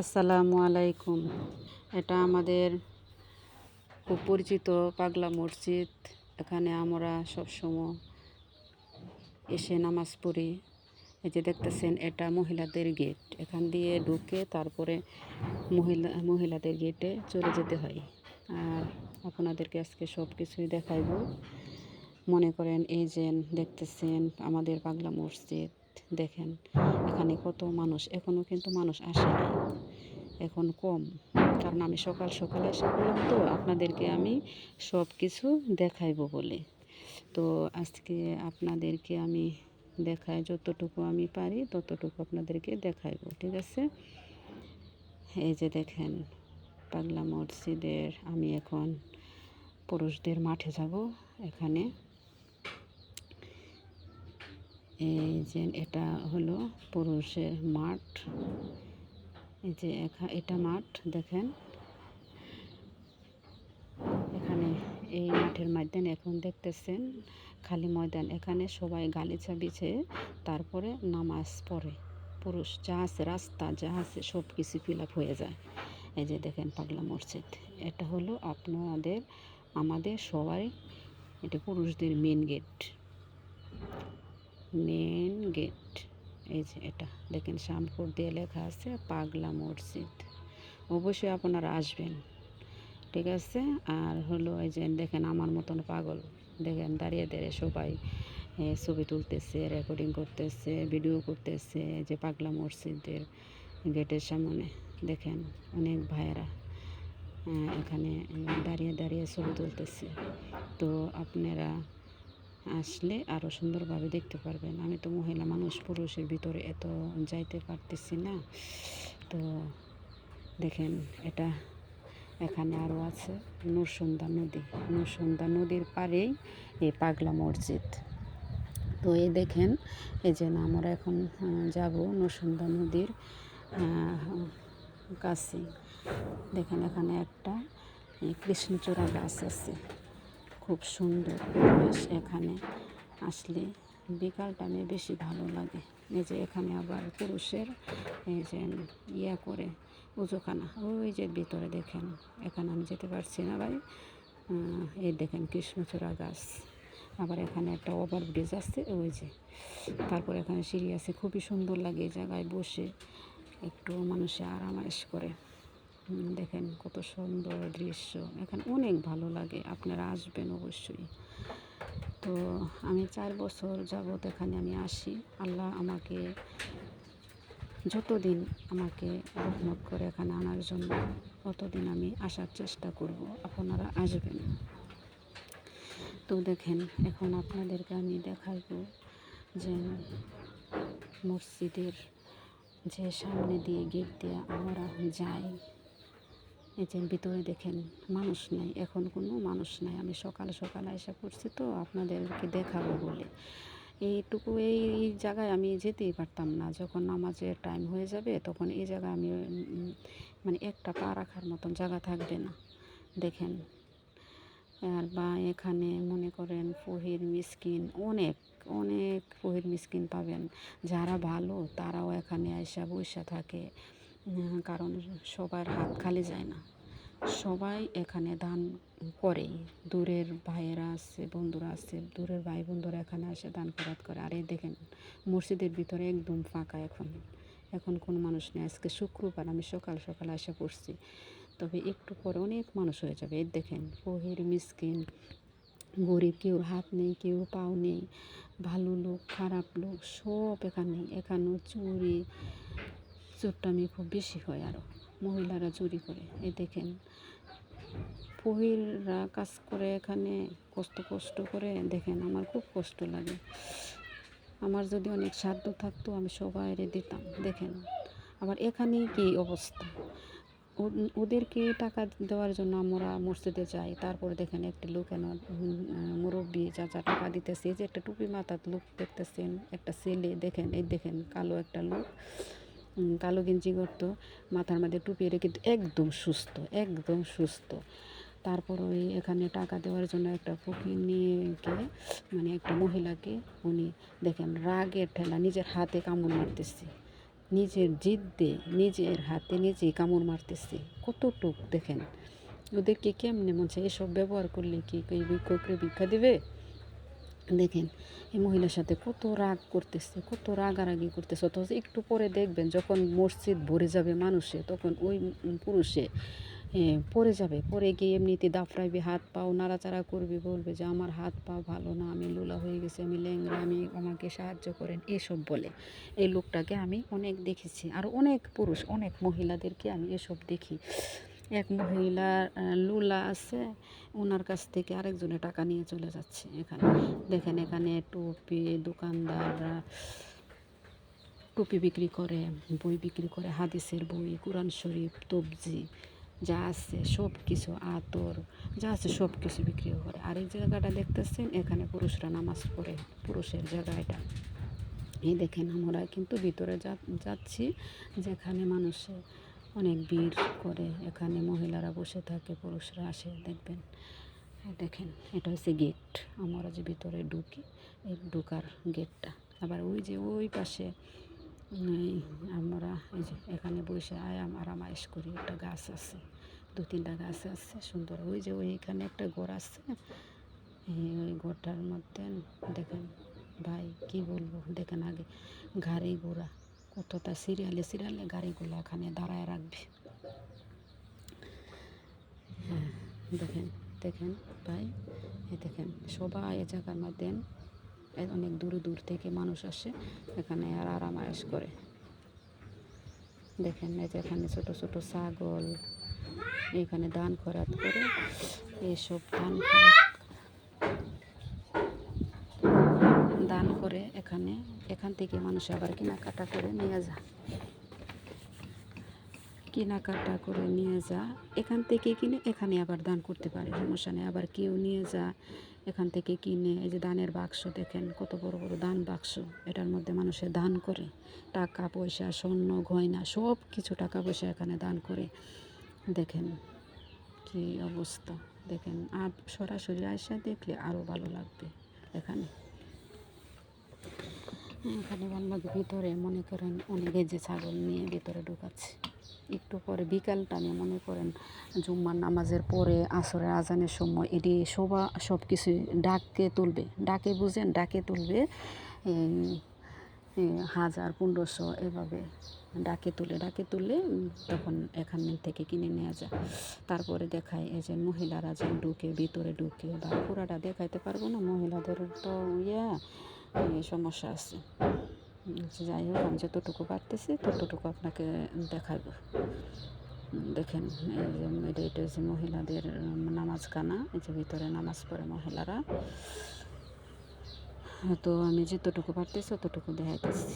আসসালামু আলাইকুম। এটা আমাদের খুব পরিচিত পাগলা মসজিদ। এখানে আমরা সবসময় এসে নামাজ পড়ি। এই যে দেখতেছেন, এটা মহিলাদের গেট। এখান দিয়ে ঢুকে তারপরে মহিলাদের গেটে চলে যেতে হয়। আর আপনাদেরকে আজকে সব কিছুই দেখাইবো। মনে করেন, এই যে দেখতেছেন আমাদের পাগলা মসজিদ। দেখেন এখানে কত মানুষ, এখনও কিন্তু মানুষ আসে নাই, এখন কম। কারণ আমি সকাল সকালে এসে বললাম তো আপনাদেরকে আমি সব কিছু দেখাইবো বলে। তো আজকে আপনাদেরকে আমি দেখাই, যতটুকু আমি পারি ততটুকু আপনাদেরকে দেখাইবো, ঠিক আছে? এই যে দেখেন পাগলা মসজিদের, আমি এখন পুরুষদের মাঠে যাব। এখানে এই যে এটা হলো পুরুষের মাঠ। এই যে এটা মাঠ, দেখেন এখানে এই মাঠের ময়দান এখন দেখতেছেন খালি ময়দান। এখানে সবাই গালিচা বিছিয়ে তারপরে নামাজ পড়ে। পুরুষ যা আছে, রাস্তা যা আছে সব কিছু ফিল আপ হয়ে যায়। এই যে দেখেন পাগলা মসজিদ, এটা হলো আমাদের সবাই, এটা পুরুষদের মেন গেট। এই যে এটা দেখেন শ্যামপুর দিয়ে লেখা আছে পাগলা মসজিদ। অবশ্যই আপনারা আসবেন, ঠিক আছে? আর হলো এই যে দেখেন আমার মতন পাগল, দেখেন দাঁড়িয়ে দাঁড়িয়ে সবাই ছবি তুলতেছে, রেকর্ডিং করতেছে, ভিডিও করতেছে। যে পাগলা মসজিদের গেটের সামনে দেখেন অনেক ভাইয়েরা এখানে দাঁড়িয়ে দাঁড়িয়ে ছবি তুলতেছে। তো আপনারা আসলে আরও সুন্দরভাবে দেখতে পারবেন। আমি তো মহিলা মানুষ, পুরুষের ভিতরে এত যাইতে পারতেছি না। তো দেখেন এটা এখানে আরও আছে নরসুন্দা নদী। নরসুন্দা নদীর পাড়েই এই পাগলা মসজিদ। তো এই দেখেন, এই যে আমরা এখন যাব নরসুন্দা নদীর কাছে। দেখেন এখানে একটা কৃষ্ণচূড়া গাছ আছে, খুব সুন্দর পরিবেশ। এখানে আসলে বিকাল টাইমে বেশি ভালো লাগে। এই যে এখানে আবার পুরুষের এই যে করে উজুখানা, ওই যে ভিতরে দেখেন। এখানে আমি যেতে পারছি না ভাই। এই দেখেন কৃষ্ণচূড়া গাছ। আবার এখানে একটা ওভারব্রিজ আছে, ওই যে। তারপর এখানে সিঁড়ি আছে, খুবই সুন্দর লাগে এই জায়গায় বসে একটু মানুষে আরামায়েশ করে। দেখেন কত সুন্দর দৃশ্য, এখানে অনেক ভালো লাগে। আপনারা আসবেন অবশ্যই। তো আমি 4 বছর যাবৎ এখানে আমি আসি। আল্লাহ আমাকে যতদিন আমাকে রহমত করে এখানে আনার জন্য, ততদিন আমি আসার চেষ্টা করব। আপনারা আসবেন। তো দেখেন এখন আপনাদেরকে আমি দেখাইবো যে মসজিদের যে সামনে দিয়ে গেট দিয়ে আমরা যাই। এই যে ভিতরে দেখেন মানুষ নাই, এখন কোনো মানুষ নাই। আমি সকাল সকাল আইসা পড়ছি তো আপনাদেরকে দেখাবো বলে। এই জায়গায় আমি যেতেই পারতাম না। যখন নামাজের টাইম হয়ে যাবে তখন এই জায়গায় আমি মানে একটা পা রাখার মতন জায়গা থাকবে না। দেখেন আর বা এখানে মনে করেন ফকির মিসকিন অনেক অনেক ফকির মিসকিন পাবেন। যারা ভালো তারাও এখানে আইসা বইসা থাকে, কারণ সবার হাত খালি যায় না। সবাই এখানে দান করে। দূরের ভাইয়েরা আছে, বন্ধুরা আছে, দূরের ভাই বন্ধুরা এখানে এসে দান খয়রাত করে। আর এই দেখেন মসজিদের ভিতরে একদম ফাঁকা। এখন কোনো মানুষ নেই। আজকে শুক্রবার, আমি সকাল সকাল এসে পড়ছি, তবে একটু পরে অনেক মানুষ হয়ে যাবে। এই দেখেন ফকির মিসকিন গরিব, কেউ হাত নেই, কেউ পাও নেই, ভালো লোক খারাপ লোক সব এখানে। এখানেও চোরটামি খুব বেশি হয়, আরও মহিলারা চুরি করে। এই দেখেন ফকিররা কাজ করে এখানে কষ্ট করে। দেখেন আমার খুব কষ্ট লাগে। আমার যদি অনেক সাধ্য থাকতো আমি সবাইরে দিতাম। দেখেন আবার এখানে কি অবস্থা, ওদেরকে টাকা দেওয়ার জন্য আমরা মসজিদে যাই। তারপরে দেখেন একটা লোক মুরব্বী চাচা টাকা দিতেছে। এই যে একটা টুপি মাথার লোক দেখতেছেন, একটা ছেলে দেখেন, এই দেখেন কালো একটা লোক, কালো গেঞ্জি করতো, মাথার মধ্যে টুপি রেখে একদম সুস্থ, একদম সুস্থ। তারপর ওই এখানে টাকা দেওয়ার জন্য একটা ফকির নিয়ে গিয়ে মানে একটা মহিলাকে উনি দেখেন রাগের ঠেলা নিজের হাতে কামড় মারতেছে। নিজের জিদ দিয়ে নিজের হাতে নিজেই কামড় মারতেছে কতটুক দেখেন। ওদেরকে কেমনে মনে হচ্ছে এসব ব্যবহার করলে কি এই ভিক্ষুকরে ভিক্ষা দিবে? দেখেন এই মহিলার সাথে কত রাগ করতেছে, কত রাগারাগি করতেছে। অথচ একটু পরে দেখবেন যখন মসজিদ ভরে যাবে মানুষে, তখন ওই পুরুষে পড়ে যাবে, পড়ে গিয়ে এমনিতে দাফড়াইবে, হাত পাও নাড়াচাড়া করবে, বলবে যে আমার হাত পা ভালো না, আমি লুলা হয়ে গেছি, আমি ল্যাংড়া, আমাকে সাহায্য করেন, এসব বলে। এই লোকটাকে আমি অনেক দেখেছি, আর অনেক পুরুষ অনেক মহিলাদেরকে আমি এসব দেখি। এক মহিলা লুলা আছে, ওনার কাছ থেকে আরেকজনে টাকা নিয়ে চলে যাচ্ছে। এখানে দেখেন, এখানে টুপি দোকানদাররা টুপি বিক্রি করে, বই বিক্রি করে, হাদিসের বই, কোরআন শরীফ, তবজি যা আছে সব কিছু, আতর যা আছে সব কিছু বিক্রি করে। আর এই জায়গাটা দেখতেছেন, এখানে পুরুষরা নামাজ পড়ে, পুরুষের জায়গা এটা। এই দেখেন, আমরা কিন্তু ভিতরে যাচ্ছি যেখানে মানুষে অনেক ভিড় করে, এখানে মহিলারা বসে থাকে, পুরুষরা আসে, দেখবেন। দেখেন, এটা হচ্ছে গেট, আমরা যে ভিতরে ঢুকি, এই ঢোকার গেটটা। আবার ওই যে ওই পাশে আমরা এই যে এখানে বসে আরামায়েশ করি, একটা গাছ আছে, 2-3টা গাছ আছে সুন্দর। ওই যে ওইখানে একটা ঘর আছে, ওই ঘরটার মধ্যে দেখেন ভাই কি বলবো, দেখেন আগে গাড়ি ঘোড়া কতটা সিরিয়ালে সিরিয়ালে গাড়িগুলো এখানে দাঁড়ায় রাখবে। হ্যাঁ, দেখেন দেখেন ভাই, দেখেন সবাই এ জায়গার মধ্যে অনেক দূর দূর থেকে মানুষ আসে এখানে আর আরামায়েশ করে। দেখেন এই যে এখানে ছোট ছোট ছাগল, এখানে দান খয়রাত করে, এইসব দান করে এখান থেকে মানুষ আবার কেনাকাটা করে নিয়ে যায়, এখান থেকে কিনে এখানে আবার দান করতে পারে, সমস্যা নেই। আবার কেউ নিয়ে এখান থেকে কিনে, এই যে দানের বাক্স দেখেন, কত বড় বড় দান বাক্স, এটার মধ্যে মানুষের দান করে, টাকা পয়সা, স্বর্ণ গয়না সব কিছু টাকা পয়সা এখানে দান করে। দেখেন কি অবস্থা, দেখেন। আর সরাসরি আয়সা দেখলে আরও ভালো লাগবে। এখানে ভিতরে মনে করেন অনেকে যে ছাগল নিয়ে ভিতরে ঢুকাচ্ছে। একটু পরে বিকাল টাইমে মনে করেন জুম্মার নামাজের পরে আসরের আজানের সময় এটি সব কিছু ডাকে বুঝেন, ডাকে তুলবে 1000-1500 এভাবে ডাকে তুলে তখন এখান থেকে কিনে নেওয়া যায়। তারপরে দেখায় এই যে মহিলারা যে ভিতরে ঢুকে, বা পুরাটা দেখাইতে পারবো না, মহিলাদের তো সমস্যা আছে। যাই হোক, আমি যতটুকু পারতেছি ততটুকু আপনাকে দেখাবো। দেখেন এটা হচ্ছে মহিলাদের নামাজখানা, এই যে ভিতরে নামাজ পড়ে মহিলারা। তো আমি যতটুকু পারতেছি ততটুকু দেখাইতেছি।